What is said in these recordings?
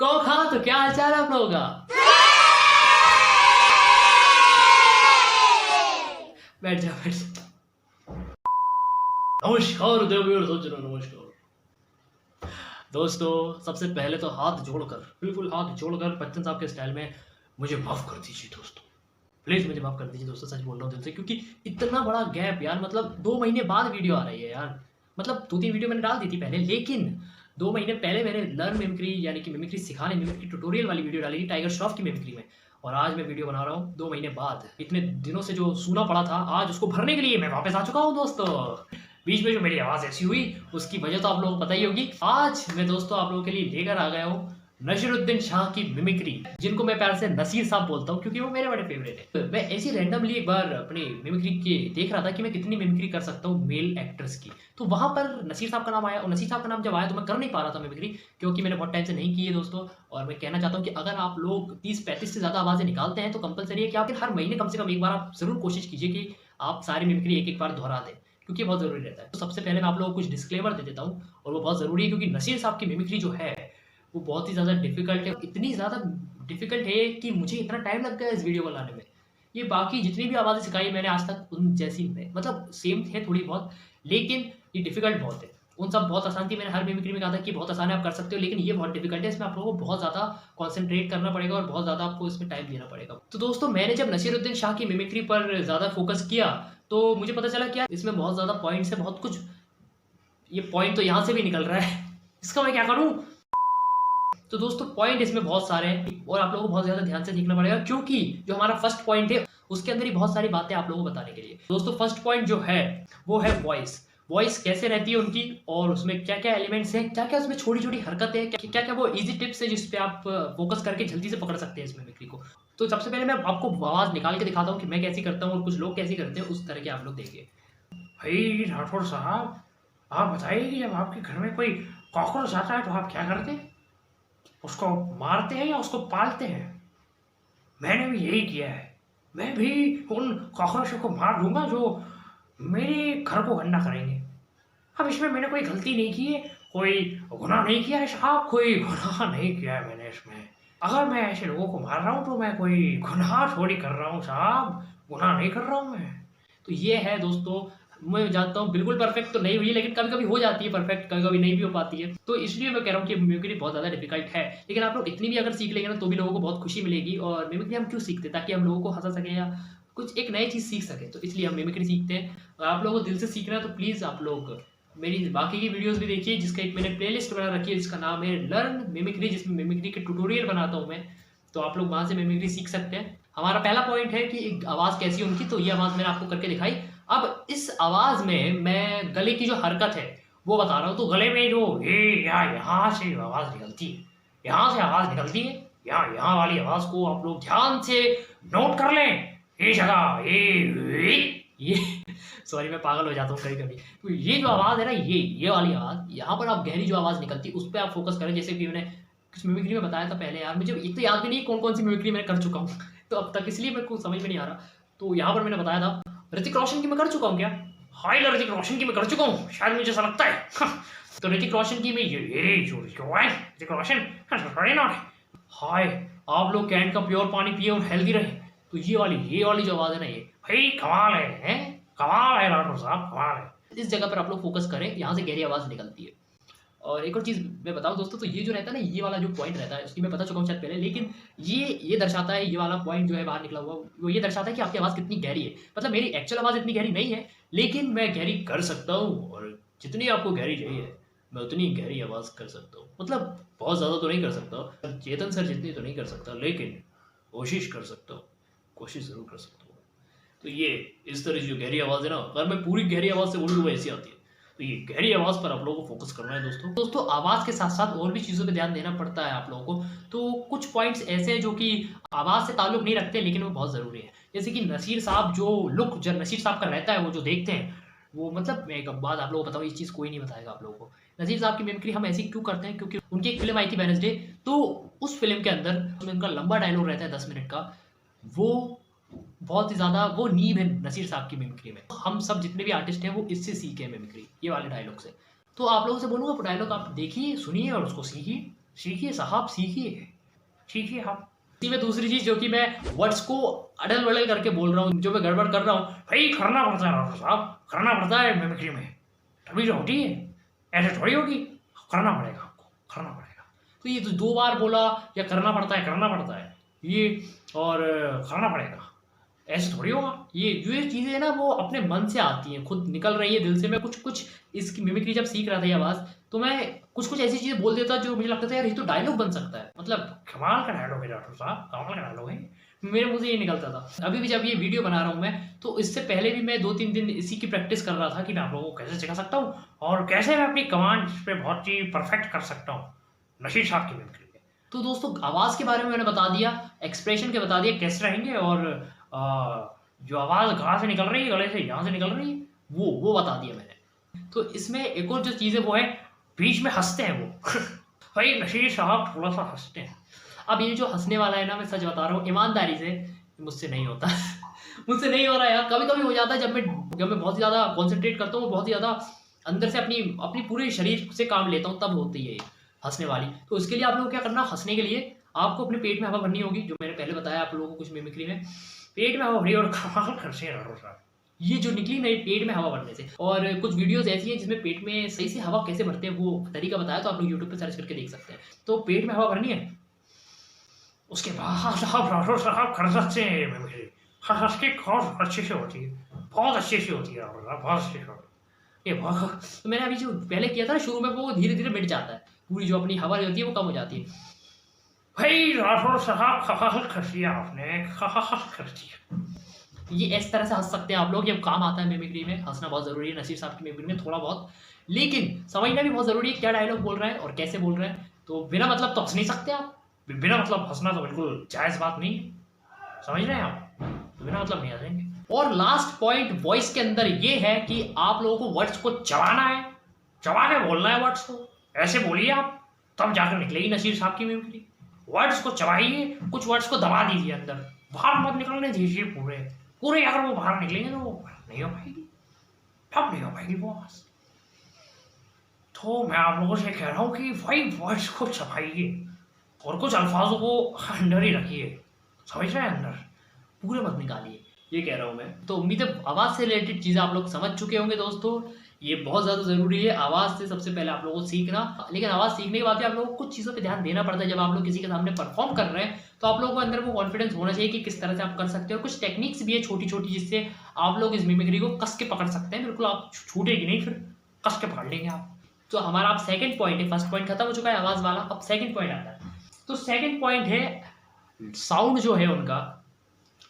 कौखा तो क्या हाल चाल है आप लोगों का। बैठ जाओ बैठ जाओ। नमस्कार देववीर सज्जनों, नमस्कार दोस्तों। सबसे पहले तो हाथ जोड़कर, बिल्कुल हाथ जोड़कर बच्चन साहब के स्टाइल में मुझे माफ कर दीजिए दोस्तों, प्लीज मुझे माफ कर दीजिए दोस्तों। सच बोल रहा हूँ दिल से, क्योंकि इतना बड़ा गैप यार, मतलब 2 महीने बाद वीडियो आ रही है यार। मतलब 2-3 वीडियो मैंने डाल दी थी पहले, लेकिन 2 महीने पहले मैंने लर्न मिमिक्री यानी कि मिमिक्री सिखाने, मिमिक्री ट्यूटोरियल वाली वीडियो डाली थी टाइगर श्रॉफ की मिमिक्री में। और आज मैं वीडियो बना रहा हूँ 2 महीने बाद। इतने दिनों से जो सूना पड़ा था, आज उसको भरने के लिए मैं वापस आ चुका हूँ दोस्तों। बीच में जो मेरी आवाज़ ऐसी हुई उसकी वजह तो आप लोगों को पता ही होगी। आज मैं दोस्तों आप लोगों के लिए लेकर आ गया हूँ नसीरुद्दीन शाह की मिमिक्री, जिनको मैं प्यार से नसीर साहब बोलता हूँ क्योंकि वो मेरे बड़े फेवरेट है। मैं ऐसी रैंडमली एक बार अपनी मिमिक्री के देख रहा था कि मैं कितनी मिमिक्री कर सकता हूँ मेल एक्टर्स की, तो वहां पर नसीर साहब का नाम आया। और नसीर साहब का नाम जब आया तो मैं कर नहीं पा रहा था मिमिक्री, क्योंकि मैंने बहुत टाइम से नहीं की है दोस्तों। और मैं कहना चाहता हूँ कि अगर आप लोग 30-35 से ज़्यादा आवाज़ें निकालते हैं तो कंपलसरी है कि आप हर महीने कम से कम एक बार आप ज़रूर कोशिश कीजिए कि आप सारी मिमिक्री एक बार दोहरा दें, क्योंकि बहुत ज़रूरी रहता है। तो सबसे पहले मैं आप लोगों को कुछ डिस्क्लेमर दे देता हूँ, और वो बहुत ज़रूरी है क्योंकि नसीर साहब की मिमिक्री जो है वो बहुत ही ज़्यादा डिफ़िकल्ट है। इतनी ज़्यादा डिफ़िकल्ट है कि मुझे इतना टाइम लग गया इस वीडियो बनाने में। ये बाकी जितनी भी आवाज़ें सिखाई मैंने आज तक उन जैसी नहीं, मतलब सेम है थोड़ी बहुत, लेकिन ये डिफ़िकल्ट बहुत है। उन सब बहुत आसान थी, मैंने हर मिमिक्री में कहा था कि बहुत आसान है, आप कर सकते हो, लेकिन ये बहुत डिफ़िकल्ट है। इसमें आप लोगों को बहुत ज़्यादा कॉन्सन्ट्रेट करना पड़ेगा और बहुत ज़्यादा आपको इसमें टाइम देना पड़ेगा। तो दोस्तों मैंने जब नसीरुद्दीन शाह की मिमिक्री पर ज़्यादा फोकस किया तो मुझे पता चला कि इसमें बहुत ज़्यादा पॉइंट्स है, बहुत कुछ। ये पॉइंट तो यहाँ से भी निकल रहा है, इसका मैं क्या करूँ। तो दोस्तों पॉइंट इसमें बहुत सारे हैं और आप लोगों को बहुत ज़्यादा ध्यान से सीखना पड़ेगा, क्योंकि जो हमारा फर्स्ट पॉइंट है उसके अंदर ही बहुत सारी बातें आप लोगों को बताने के लिए। दोस्तों फर्स्ट पॉइंट जो है वो है वॉइस। वॉइस कैसे रहती है उनकी, और उसमें क्या क्या एलिमेंट्स हैं, क्या क्या उसमें छोटी छोटी हरकतें हैं, क्या क्या वो इजी टिप्स है जिसपे आप फोकस करके जल्दी से पकड़ सकते हैं इस मिमिक्री को। तो सबसे पहले मैं आपको आवाज़ निकाल के दिखाता हूँ कि मैं कैसी करता हूँ और कुछ लोग कैसी करते हैं, उस तरह के आप लोग देखिए। भाई राठौर साहब, आप बताइए कि जब आपके घर में कोई कॉकरोच आता है तो आप क्या करते हैं? उसको मारते हैं या उसको पालते हैं? मैंने भी यही किया है। मैं भी उन कॉकरोचों को मार दूंगा जो मेरे घर को गंदा करेंगे। अब इसमें मैंने कोई गलती नहीं की है, कोई गुनाह नहीं किया है साहब, कोई गुनाह नहीं किया है मैंने इसमें। अगर मैं ऐसे लोगों को मार रहा हूँ तो मैं कोई गुनाह थोड़ी कर रहा हूँ साहब, गुनाह नहीं कर रहा हूँ मैं। तो ये है दोस्तों, मैं जानता हूँ बिल्कुल परफेक्ट तो नहीं हुई, लेकिन कभी कभी हो जाती है परफेक्ट, कभी कभी नहीं भी हो पाती है। तो इसलिए मैं कह रहा हूँ कि मिमिक्री बहुत ज़्यादा डिफिकल्ट है, लेकिन आप लोग इतनी भी अगर सीख लेंगे ना तो भी लोगों को बहुत खुशी मिलेगी। और मिमिक्री हम क्यों सीखते हैं? ताकि हम लोगों को हंसा सकें या कुछ एक नई चीज़ सीख सकें, तो इसलिए हम मिमिक्री सीखते हैं। और आप लोगों को दिल से सीखना है तो प्लीज़ आप लोग मेरी बाकी की वीडियोस भी देखिए, जिसका एक मैंने प्लेलिस्ट बना रखी है जिसका नाम है लर्न मिमिक्री, जिसमें मिमिक्री के ट्यूटोरियल बनाता हूँ मैं। तो आप लोग वहाँ से मिमिक्री सीख सकते हैं। हमारा पहला पॉइंट है कि आवाज़ कैसी है उनकी, तो ये आवाज़ मैंने आपको करके दिखाई। अब इस आवाज़ में मैं गले की जो हरकत है वो बता रहा हूँ। तो गले में जो ये या यहाँ से आवाज़ निकलती है, यहाँ से आवाज़ निकलती है, यहाँ वाली आवाज़ को आप लोग ध्यान से नोट कर लें। ये जगह ये सॉरी मैं पागल हो जाता हूँ कभी कभी। तो ये जो आवाज़ है ना, ये वाली आवाज़, यहाँ पर आप गहरी जो आवाज़ निकलती है उस पर आप फोकस करें। जैसे कि मैंने कुछ मिमिक्री में बताया था पहले, यार मुझे एक तो याद भी नहीं कौन कौन सी मिमिक्री मैंने कर चुका हूँ तो अब तक, इसलिए मेरे को समझ में नहीं आ रहा। तो यहाँ पर मैंने बताया था ऋतिक रोशन की मैं कर चुका हूँ क्या? हाय ऋतिक रोशन की मैं कर चुका हूँ, शायद मुझे ऐसा लगता है। तो ऋतिक रोशन की मैं ये जो ऋतिक रोशन हाय, आप लोग कैन का प्योर पानी पिए और हेल्दी रहे। तो ये वाली जो आवाज़ है ना, ये भाई कमाल है, कमाल है राठौर साहब, कमाल है। इस जगह पर आप लोग फोकस करें, यहाँ से गहरी आवाज़ निकलती है। और एक और चीज़ मैं बताऊँ दोस्तों, तो ये जो रहता है ना, ये वाला जो पॉइंट रहता है उसकी मैं बता चुका हूँ शायद पहले, लेकिन ये दर्शाता है, ये वाला पॉइंट जो है बाहर निकला हुआ, वो ये दर्शाता है कि आपकी आवाज़ कितनी गहरी है। मतलब मेरी एक्चुअल आवाज़ इतनी गहरी नहीं है, लेकिन मैं गहरी कर सकता हूँ, और जितनी आपको गहरी चाहिए मैं उतनी गहरी आवाज़ कर सकता हूँ। मतलब बहुत ज़्यादा तो नहीं कर सकता, चेतन सर जितनी तो नहीं कर सकता, लेकिन कोशिश कर सकता हूँ, कोशिश ज़रूर कर सकता हूँ। तो ये इस तरह की जो गहरी आवाज़ है ना, अगर मैं पूरी गहरी आवाज़ से बोलूँ तो ऐसी आती है। तो ये गहरी आवाज़ पर आप लोगों को फोकस करना है दोस्तों। आवाज़ के साथ साथ और भी चीज़ों पे ध्यान देना पड़ता है आप लोगों को। तो कुछ पॉइंट्स ऐसे हैं जो कि आवाज़ से ताल्लुक़ नहीं रखते, लेकिन वो बहुत ज़रूरी है। जैसे कि नसीर साहब जो लुक जो नसीर साहब का रहता है, वो जो देखते हैं वो, मतलब मैं एक बात आप लोगों को बताऊँ, ये चीज़ कोई नहीं बताएगा आप लोगों को। नसीर साहब की मिमिक्री हम ऐसी क्यों करते हैं? क्योंकि उनकी एक फ़िल्म आई थी वेडनेसडे, तो उस फ़िल्म के अंदर उनका लंबा डायलॉग रहता है 10 मिनट का, वो बहुत ही ज़्यादा वो नींव है नसीर साहब की मिमिक्री में। हम सब जितने भी आर्टिस्ट हैं वो इससे सीखे हैं मिमिक्री, ये वाले डायलॉग से। तो आप लोगों से बोलूँगा वो डायलॉग आप देखिए, सुनिए और उसको सीखिए। सीखिए साहब, सीखिए आप। इसी में दूसरी चीज जो कि मैं वर्ड्स को अडल बडल करके बोल रहा हूँ, जो मैं गड़बड़ कर रहा हूँ, भाई करना पड़ता है डॉक्टर साहब, करना पड़ता है मिमिक्री में, तभी तो होती है, ऐसे थोड़ी होगी, करना पड़ेगा आपको, करना पड़ेगा। तो ये तो 2 बार बोला, या करना पड़ता है ये, और करना पड़ेगा, ऐसे थोड़ी होगा। ये जो ये चीज़ें हैं ना, वो अपने मन से आती हैं, खुद निकल रही है दिल से। मैं कुछ इसकी मिमिक्री जब सीख रहा था ये आवाज़, तो मैं कुछ ऐसी चीज़ें बोल देता जो मुझे लगता था यार ये तो डायलॉग बन सकता है, मतलब कमाल का डायलॉग है डॉक्टर साहब, कमाल का डायलॉग है, मेरे मुँह से ये निकलता था। अभी भी जब ये वीडियो बना रहा हूँ मैं, तो इससे पहले भी मैं 2-3 दिन इसी की प्रैक्टिस कर रहा था कि मैं आप लोगों को कैसे सिखा सकता हूँ और कैसे मैं अपनी कमांड पे बहुत ही परफेक्ट कर सकता हूँ नशीर साहब की मिमिक्री में। तो दोस्तों आवाज़ के बारे में मैंने बता दिया, एक्सप्रेशन के बता दिया कैसे रहेंगे, और जो आवाज़ कहाँ से निकल रही है, गले से यहाँ से निकल रही है, वो बता दिया मैंने। तो इसमें एक और जो चीज़ है वो है, बीच में हँसते हैं वो भाई नशीर साहब थोड़ा सा हँसते हैं। अब ये जो हँसने वाला है ना, मैं सच बता रहा हूँ ईमानदारी से, मुझसे नहीं होता मुझसे नहीं हो रहा यार। कभी-कभी हो जाता है जब मैं बहुत ज़्यादा कॉन्संट्रेट करता हूँ, बहुत ज़्यादा अंदर से अपनी पूरे शरीर से काम लेता हूँ, तब होती है ये हँसने वाली। तो इसके लिए आप लोगों को क्या करना, हँसने के लिए आपको अपने पेट में हवा भरनी होगी, जो मैंने पहले बताया आप लोगों को कुछ मिमिक्री में। पेट में हवा भरी और कमाल खर्चे ये जो निकली ना, ये पेट में हवा भरने से। और कुछ वीडियोज़ ऐसी हैं जिसमें पेट में सही से हवा कैसे भरते हैं वो तरीका बताया, तो आप लोग यूट्यूब पे सर्च करके देख सकते हैं। तो पेट में हवा भरनी है, उसके बाद साहब कर सकते हैं मिमिक्री। हँस के बहुत अच्छे से होती है, बहुत अच्छे से होती है, बहुत अच्छे से होती है। ये बहुत, तो मैंने अभी जो पहले किया था ना शुरू में, वो धीरे-धीरे मिट जाता है। पूरी जो अपनी हवा होती है वो कम हो जाती है। भाई राठौर साहब कमाल कर दिया आपने, कमाल कर दिया। ये इस तरह से हँस सकते हैं आप लोग, ये काम आता है मिमिक्री में, हँसना बहुत ज़रूरी है नसीर साहब की मिमिक्री में थोड़ा बहुत, लेकिन समझना भी बहुत ज़रूरी है क्या डायलॉग बोल रहे हैं और कैसे बोल रहे हैं। तो बिना मतलब तो हँस नहीं सकते आप, बिना मतलब हँसना तो बिल्कुल जायज़ बात नहीं है, समझ रहे हैं आप? तो बिना मतलब नहीं हँसेंगे। और लास्ट पॉइंट वॉइस के अंदर ये है कि आप लोगों को वर्ड्स को चबाना है, चबा के बोलना है वर्ड्स को, ऐसे बोलिए आप, तब जाकर निकलेगी नसीर साहब की मिमिक्री। वर्ड्स को चबाइए, कुछ वर्ड्स को दबा दीजिए अंदर, बाहर मत निकलने दीजिए पूरे अगर वो बाहर निकलेंगे तो वो नहीं हो पाएगी, तब नहीं हो पाएगी वो आवाज़। तो मैं आप लोगों से कह रहा हूँ कि भाई वर्ड्स को चबाइए और कुछ अल्फाजों को अंदर ही रखिए, समझ रहे हैं, अंदर पूरे मत निकालिए, ये कह रहा हूँ मैं। तो उम्मीद है आवाज़ से रिलेटेड चीज़ें आप लोग समझ चुके होंगे दोस्तों। ये बहुत ज़्यादा ज़रूरी है आवाज़ से सबसे पहले आप लोगों को सीखना, लेकिन आवाज़ सीखने के बाद भी आप लोगों को कुछ चीज़ों पे ध्यान देना पड़ता है। जब आप लोग किसी के सामने परफॉर्म कर रहे हैं तो आप लोगों को अंदर वो कॉन्फिडेंस होना चाहिए कि किस तरह से आप कर सकते हो। और कुछ टेक्निक्स भी है छोटी-छोटी, जिससे आप लोग इस मिमिक्री को कस के पकड़ सकते हैं, बिल्कुल आप छूटेगी नहीं, फिर कस के पकड़ लेंगे आप। तो हमारा अब सेकंड पॉइंट है, फर्स्ट पॉइंट खत्म हो चुका है आवाज़ वाला, अब सेकंड पॉइंट आता है। तो सेकंड पॉइंट है साउंड जो है उनका।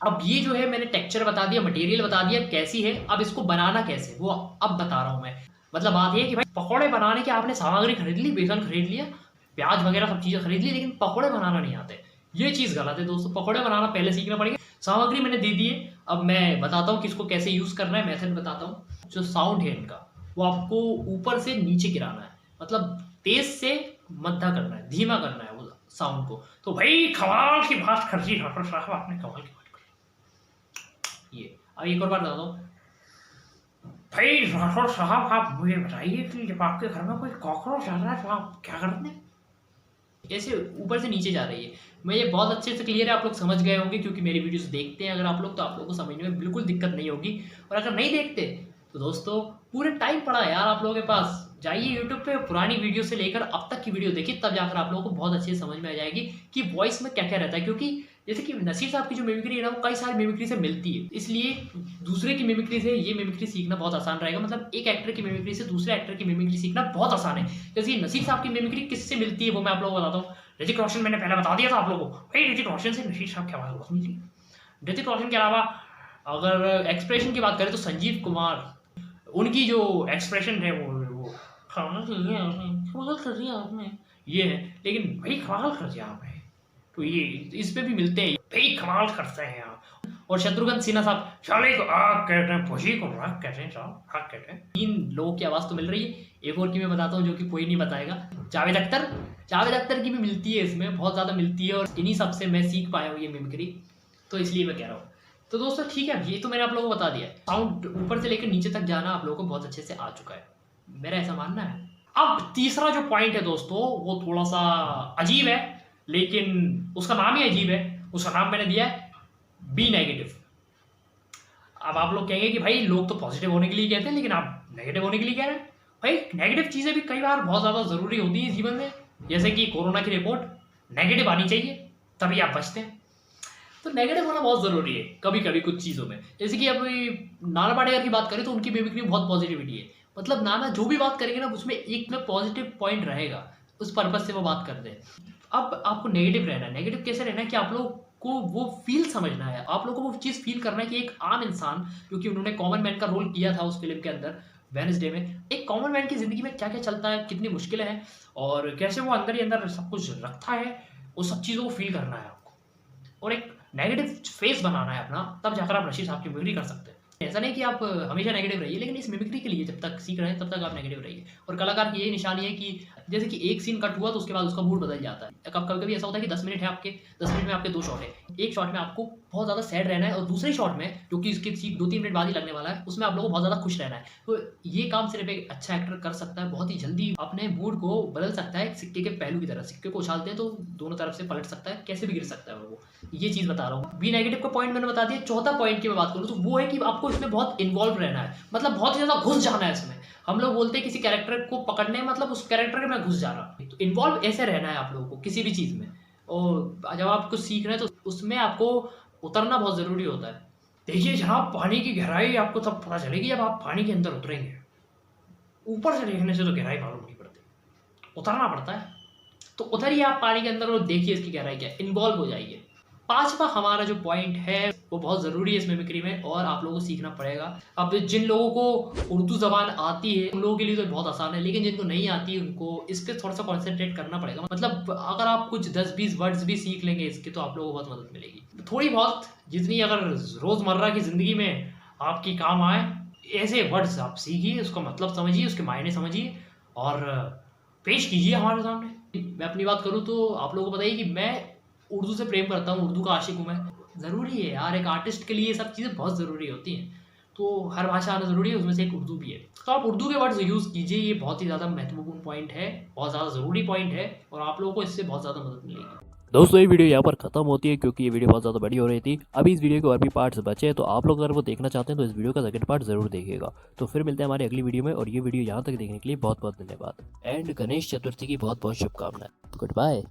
अब ये जो है मैंने टेक्सचर बता दिया, मटेरियल बता दिया कैसी है, अब इसको बनाना कैसे वो अब बता रहा हूँ मैं। मतलब बात ये है कि भाई पकौड़े बनाने की आपने सामग्री खरीद ली, बेसन खरीद लिया, प्याज वगैरह सब चीज़ें खरीद ली, लेकिन पकौड़े बनाना नहीं आते, ये चीज़ गलत है दोस्तों। पकौड़े बनाना पहले सीखना पड़ेगा। सामग्री मैंने दे दी है, अब मैं बताता हूँ कि इसको कैसे यूज़ करना है, मेथड बताता हूँ। जो साउंड है इनका, वो आपको ऊपर से नीचे गिराना है, मतलब तेज से मध्य करना है, धीमा करना है वो साउंड को। तो भाई कमाल की बात कर दी डॉक्टर साहब आपने, कमाल की बात कर। ये अब एक और बार बताता हूँ। भाई राठौर साहब आप मुझे बताइए कि जब आपके घर में कोई कॉकरोच आ रहा है तो आप क्या करते हैं? ऐसे ऊपर से नीचे जा रही है। मैं ये बहुत अच्छे से क्लियर है, आप लोग समझ गए होंगे, क्योंकि मेरी वीडियोस देखते हैं अगर आप लोग, तो आप लोगों को समझने में बिल्कुल दिक्कत नहीं होगी। और अगर नहीं देखते तो दोस्तों पूरे टाइम पड़ा है यार आप लोगों के पास, जाइए यूट्यूब पे पुरानी वीडियो से लेकर अब तक की वीडियो देखिए, तब जाकर आप लोगों को बहुत अच्छे से समझ में आ जाएगी कि वॉइस में क्या क्या रहता है। क्योंकि जैसे कि नसीर साहब की जो मिमिक्री है ना, वो कई सारी मिमिक्री से मिलती है, इसलिए दूसरे की मिमिक्री से ये मिमिक्री सीखना बहुत आसान रहेगा। मतलब एक एक्टर की मिमिक्री से दूसरे एक्टर की मिमिक्री सीखना बहुत आसान है। जैसे नसीर साहब की मिमिक्री किससे मिलती है वो मैं आप लोगों को बताता हूँ। ऋतिक रोशन मैंने पहले बता दिया था आप लोगों को, भाई ऋतिक रोशन से नसीर साहब की आवाज़ बहुत मिलती है। ऋतिक रोशन के अलावा अगर एक्सप्रेशन की बात करें तो संजीव कुमार, उनकी जो एक्सप्रेशन है वो आपने ये है, लेकिन भाई कमाल कर दिया आपने। तो ये इस पे भी मिलते हैं, भाई कमाल करते हैं आप। और शत्रुघ्न सिन्हा साहब, शाले को आग कहते हैं, खुशी को राग कहते हैं साहब, आग कहते हैं। 3 लोगों की आवाज़ तो मिल रही है। एक और की मैं बताता हूँ जो कि कोई नहीं बताएगा, जावेद अख्तर की भी मिलती है, इसमें बहुत ज़्यादा मिलती है, और इन्हीं सब से मैं सीख पाया हूँ ये मिमिक्री, तो इसलिए मैं कह रहा हूँ। तो दोस्तों ठीक है, ये तो मैंने आप लोगों को बता दिया। साउंड ऊपर से लेकर नीचे तक जाना आप लोगों को बहुत अच्छे से आ चुका है, मेरा ऐसा मानना है। अब तीसरा जो पॉइंट है दोस्तों वो थोड़ा सा अजीब है, लेकिन उसका नाम ही अजीब है। उसका नाम मैंने दिया है बी नेगेटिव। अब आप लोग कहेंगे कि भाई लोग तो पॉजिटिव होने के लिए कहते हैं, लेकिन आप नेगेटिव होने के लिए कह रहे हैं। भाई नेगेटिव चीज़ें भी कई बार बहुत ज़्यादा ज़रूरी होती है जीवन में, जैसे कि कोरोना की रिपोर्ट नेगेटिव आनी चाहिए, तभी आप बचते हैं। तो नेगेटिव होना बहुत ज़रूरी है कभी कभी कुछ चीज़ों में। जैसे कि अभी नाना पाटेकर की बात करें तो उनकी मिमिक्री में बहुत पॉजिटिविटी है। मतलब नाना जो भी बात करेंगे ना उसमें एक में पॉजिटिव पॉइंट रहेगा, उस पर्पज से वो बात करते हैं। अब आपको नेगेटिव रहना है। नेगेटिव कैसे रहना है कि आप लोग को वो फील समझना है, आप लोगों को वो चीज़ फील करना है कि एक आम इंसान, क्योंकि उन्होंने कॉमन मैन का रोल किया था उस फिल्म के अंदर वेडनेसडे में, एक कॉमन मैन की ज़िंदगी में क्या क्या चलता है, कितनी मुश्किलें हैं और कैसे वो अंदर ही अंदर सब कुछ रखता है, वो सब चीज़ों को फील करना है आपको और एक नेगेटिव फेस बनाना है अपना, तब जाकर आप रशीद साहब की मिमिक्री कर सकते हैं। ऐसा नहीं कि आप हमेशा नेगेटिव रहिए, लेकिन इस मिमिक्री के लिए जब तक सीख रहे हैं तब तक आप नेगेटिव रहिए। और कलाकार की यही निशानी है कि जैसे कि एक सीन कट हुआ तो उसके बाद उसका मूड बदल जाता है। कभी कभी ऐसा होता है कि 10 मिनट है आपके, 10 मिनट में आपके 2 शॉट है। एक शॉट में आपको बहुत ज़्यादा सैड रहना है और दूसरे शॉट में जो कि इसके 2-3 मिनट बाद ही लगने वाला है, उसमें आप लोगों को बहुत ज़्यादा खुश रहना है। तो ये काम सिर्फ एक अच्छा एक्टर कर सकता है, बहुत ही जल्दी अपने मूड को बदल सकता है। सिक्के के पहलू की तरह, सिक्के को उछालते हैं तो दोनों तरफ से पलट सकता है, कैसे भी गिर सकता है वो। ये चीज़ बता रहा हूँ। बी नेगेटिव का पॉइंट मैंने बता दिया। चौथा पॉइंट की मैं बात करूँ तो वो है कि आपको इसमें बहुत इन्वॉल्व रहना है, मतलब बहुत ही ज़्यादा घुस जाना है इसमें। हम लोग बोलते हैं किसी कैरेक्टर को पकड़ने मतलब उस कैरेक्टर में घुस जाना, तो इन्वॉल्व ऐसे रहना है आप लोगों को किसी भी चीज़ में। और जब आप कुछ सीख रहे हैं तो उसमें आपको उतरना बहुत ज़रूरी होता है। देखिए जनाब, पानी की गहराई आपको तब पता चलेगी जब आप पानी के अंदर उतरेंगे। ऊपर से देखने से तो गहराई मालूम नहीं पड़ती, उतरना पड़ता है। तो उतरिए आप पानी के अंदर और देखिए इसकी गहराई क्या है, इन्वॉल्व हो जाइए। पांचवा हमारा जो पॉइंट है वो बहुत ज़रूरी है इस मिमिक्री में और आप लोगों को सीखना पड़ेगा। अब जिन लोगों को उर्दू ज़बान आती है उन लोगों के लिए तो बहुत आसान है, लेकिन जिनको नहीं आती उनको इस पर थोड़ा सा कॉन्सेंट्रेट करना पड़ेगा। मतलब अगर आप कुछ 10-20 वर्ड्स भी सीख लेंगे इसके तो आप लोगों को बहुत मदद मिलेगी। थोड़ी बहुत जितनी अगर रोज़मर्रा की ज़िंदगी में आपकी काम आए ऐसे वर्ड्स आप सीखिए, उसका मतलब समझिए, उसके मायने समझिए और पेश कीजिए हमारे सामने। मैं अपनी बात करूँ तो आप लोगों को बताइए कि मैं उर्दू से प्रेम करता हूँ, उर्दू का आशिक हूँ मैं। ज़रूरी है यार, एक आर्टिस्ट के लिए ये सब चीज़ें बहुत ज़रूरी होती हैं। तो हर भाषा आना ज़रूरी है, उसमें से एक उर्दू भी है। तो आप उर्दू के वर्ड्स यूज़ कीजिए, ये बहुत ही ज़्यादा महत्वपूर्ण पॉइंट है, बहुत ज़्यादा ज़रूरी पॉइंट है और आप लोगों को इससे बहुत ज़्यादा मदद मिलेगी। दोस्तों ये वीडियो यहाँ पर खत्म होती है क्योंकि ये वीडियो बहुत ज़्यादा बड़ी हो रही थी। अभी इस वीडियो के और भी पार्ट्स बचे हैं, तो आप लोग अगर वो देखना चाहते हैं तो इस वीडियो का सेकंड पार्ट जरूर देखिएगा। तो फिर मिलते हैं हमारी अगली वीडियो में, और ये वीडियो यहाँ तक देखने के लिए बहुत बहुत धन्यवाद एंड गणेश चतुर्थी की बहुत बहुत शुभकामनाएं। Good bye.